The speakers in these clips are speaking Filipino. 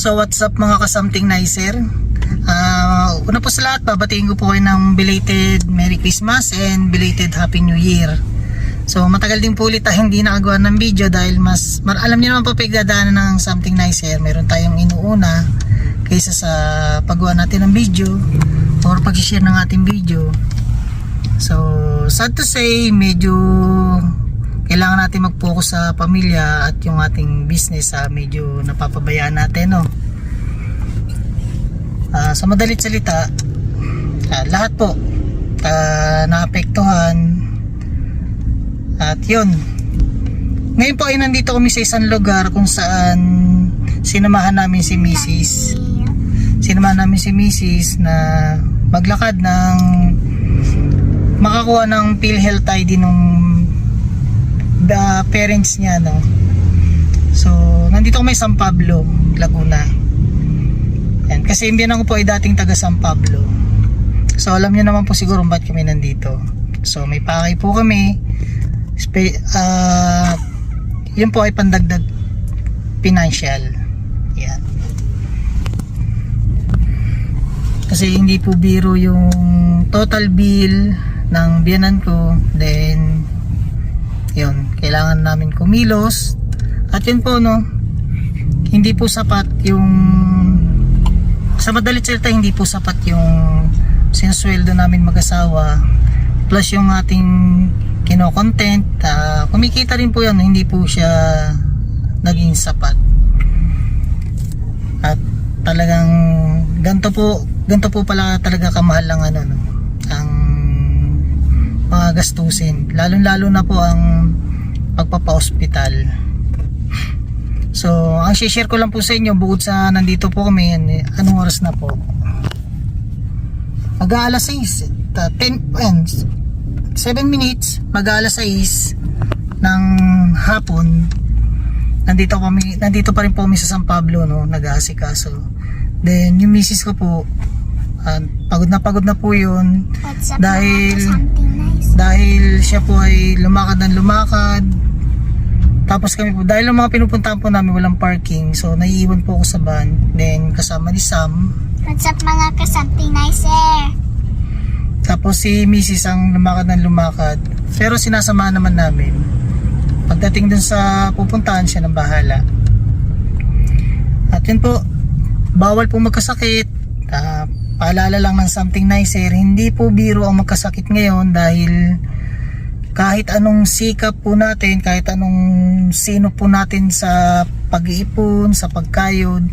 So what's up mga ka-something nicer? Una po sa lahat, babatiin ko po kayo ng belated Merry Christmas and belated Happy New Year. So matagal din po ulit tayo hindi nakagawa ng video dahil alam niyo naman po pagdadaanan ng something nicer. Meron tayong inuuna kaysa sa paggawa natin ng video or pag-share ng ating video. So sad to say, medyo kailangan natin mag-focus sa pamilya at yung ating business, medyo napapabayaan natin, no? Sa madalit salita, lahat po naapektuhan. At yun, ngayon po ay nandito kami sa isang lugar kung saan sinamahan namin si Mrs. na maglakad ng makakuha ng PhilHealth ID nung parents niya, no? So nandito kami sa San Pablo, Laguna. Yan, kasi yung biyanan ko po ay dating taga San Pablo. So alam niyo naman po siguro bakit kami nandito. So may pakay po kami. Yun po ay pandagdag financial. Yan. Kasi hindi po biro yung total bill ng biyanan ko. Then yun, kailangan namin kumilos. At yun po, no, hindi po sapat yung, sa madalit salita, hindi po sapat yung sinusweldo namin mag-asawa plus yung ating kino-content. Kumikita rin po yan, hindi po siya naging sapat. At talagang ganito po pala talaga kamahal lang ang mga gastusin, lalo na po ang pagpapa-hospital. So ang share ko lang po sa inyo, bukod sa nandito po kami, anong oras na po? Mag-aalas 6, 7 minutes, mag-aalas 6 ng hapon. Nandito pa rin po kami sa San Pablo, no, nag-aasikaso. Then yung misis ko po, pagod na po yun dahil siya po ay lumakad. Tapos kami po, dahil ang mga pinupuntahan po namin walang parking, so naiiwan po ako sa van. Then kasama ni Sam. What's up mga ka-something nicer? Tapos si Mrs. ang lumakad. Pero sinasamahan naman namin. Pagdating dun sa pupuntahan, siya nang bahala. At yun po, bawal po magkasakit. Paalala lang ng something nicer, hindi po biro ang magkasakit ngayon dahil kahit anong sikap po natin, kahit anong sino po natin sa pag-iipon, sa pagkayod,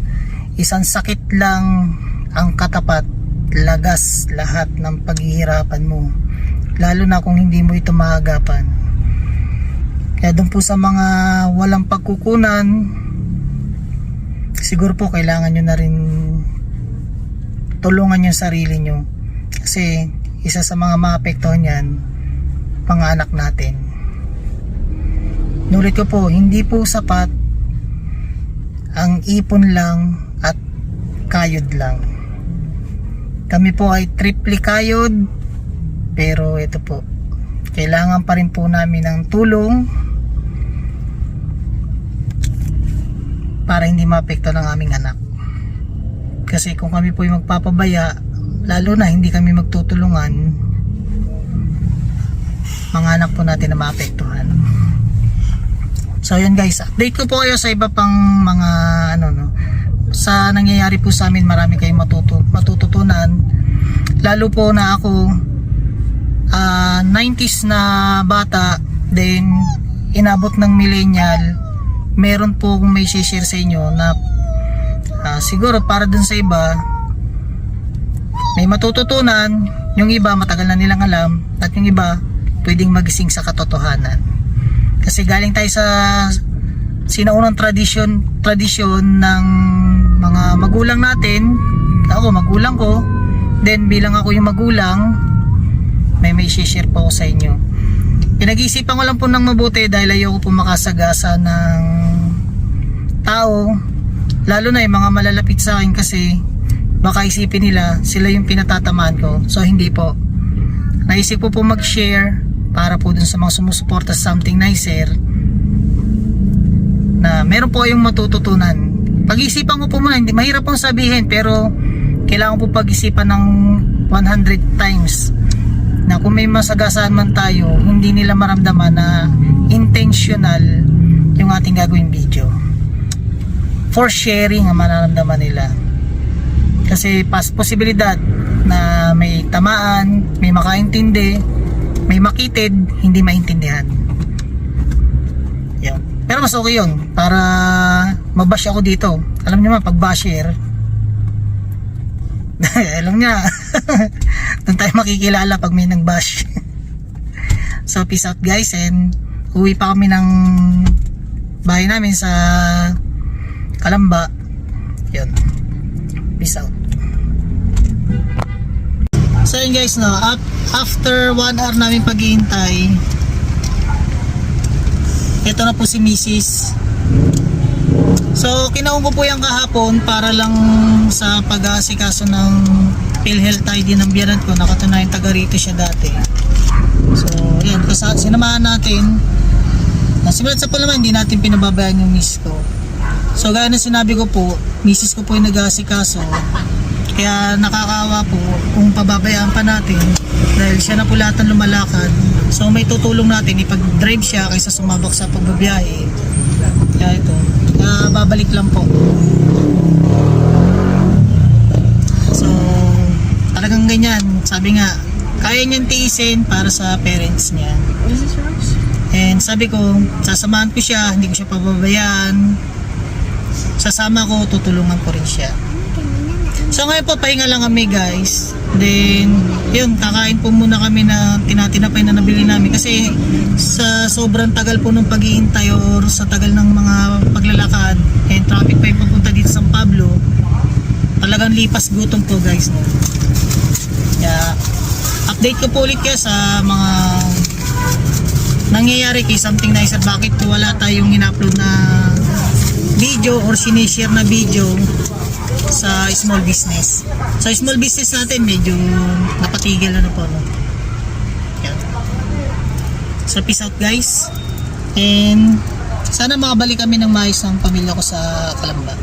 isang sakit lang ang katapat, lagas lahat ng paghihirapan mo, lalo na kung hindi mo ito maagapan. Kaya doon po sa mga walang pagkukunan, siguro po kailangan nyo na rin tulungan yung sarili nyo, kasi isa sa mga maapektuhan yan, mga anak natin. Nulit ko po, hindi po sapat ang ipon lang at kayod lang. Kami po ay triple kayod, pero ito po, kailangan pa rin po namin ng tulong para hindi maapekto ng aming anak. Kasi kung kami po ay magpapabaya, lalo na hindi kami magtutulungan, mga anak po natin na maapektuhan. So yun guys, update ko po kayo sa iba pang mga sa nangyayari po sa amin. Marami kayong matututunan, lalo po na ako 90s na bata, then inabot ng millennial. Meron po akong may share sa inyo na siguro para dun sa iba may matututunan, yung iba matagal na nilang alam, at yung iba pwedeng magising sa katotohanan. Kasi galing tayo sa sinaunang tradisyon ng mga magulang natin. Ako, magulang ko, then bilang ako yung magulang, may share po ako sa inyo. Pinag-iisipan ko lang po ng mabuti dahil ayoko po makasagasa ng tao, lalo na yung mga malalapit sa akin, kasi baka isipin nila sila yung pinatatamaan ko. So hindi po, naisip po mag-share para po dun sa mga sumusuporta sa something nicer, na meron po kayong matututunan pag-isipan ko po muna, hindi mahirap pong sabihin, pero kailangan po pag-isipan ng 100 times na kung may masagasaan man tayo, hindi nila maramdaman na intentional yung ating gagawing video. For sharing ang mararamdaman nila. Kasi posibilidad na may tamaan, may makaintindi, may makitid, hindi maintindihan. Yun. Pero mas okay yun para mabash ako dito. Alam niyo man, pag basher, alam niya, doon tayo makikilala pag may nag-bash. So peace out guys, and uwi pa kami ng bahay namin sa Kalamba. Yun. Peace out. So yun guys, no, after 1 hour namin paghihintay, ito na po si Mrs. So kinaon ko po yung kahapon para lang sa pag-aasikaso ng PhilHealth ID ng biyanan ko. Nakatunayan taga rito siya dati. So yan, sinamahan natin. Nasimulat sa po naman, hindi natin pinababayaan yung miss ko. So gaya na sinabi ko po, misis ko po yung nag-aasikaso. Kaya nakakaawa po kung pababayaan pa natin dahil siya na po lahat ng lumalakad. So may tutulong natin, ipag-drive siya kaysa sumabak sa pagbabiyahe. Kaya ito, babalik lang po. So talagang ganyan, sabi nga, kaya niyang tiisin para sa parents niya. And sabi ko, sasamahan ko siya, hindi ko siya pababayaan. Sasama ko, tutulungan ko rin siya. So ngayon po, pahinga lang kami guys. Then, yun, kakain po muna kami na tinatinapay na nabili namin. Kasi sa sobrang tagal po ng paghihintay or sa tagal ng mga paglalakad and traffic pa yung papunta dito sa San Pablo, talagang lipas gutom po guys. No? Kaya, update ko po ulit kayo sa mga nangyayari kay Something Nicer. Bakit po wala tayong in-upload na video or sinishare na video sa small business. Sa small business natin medyo napatigil na po, no? Yan. So peace out guys, and sana makabalik kami ng maayos ng pamilya ko sa Kalamba.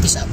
Peace out.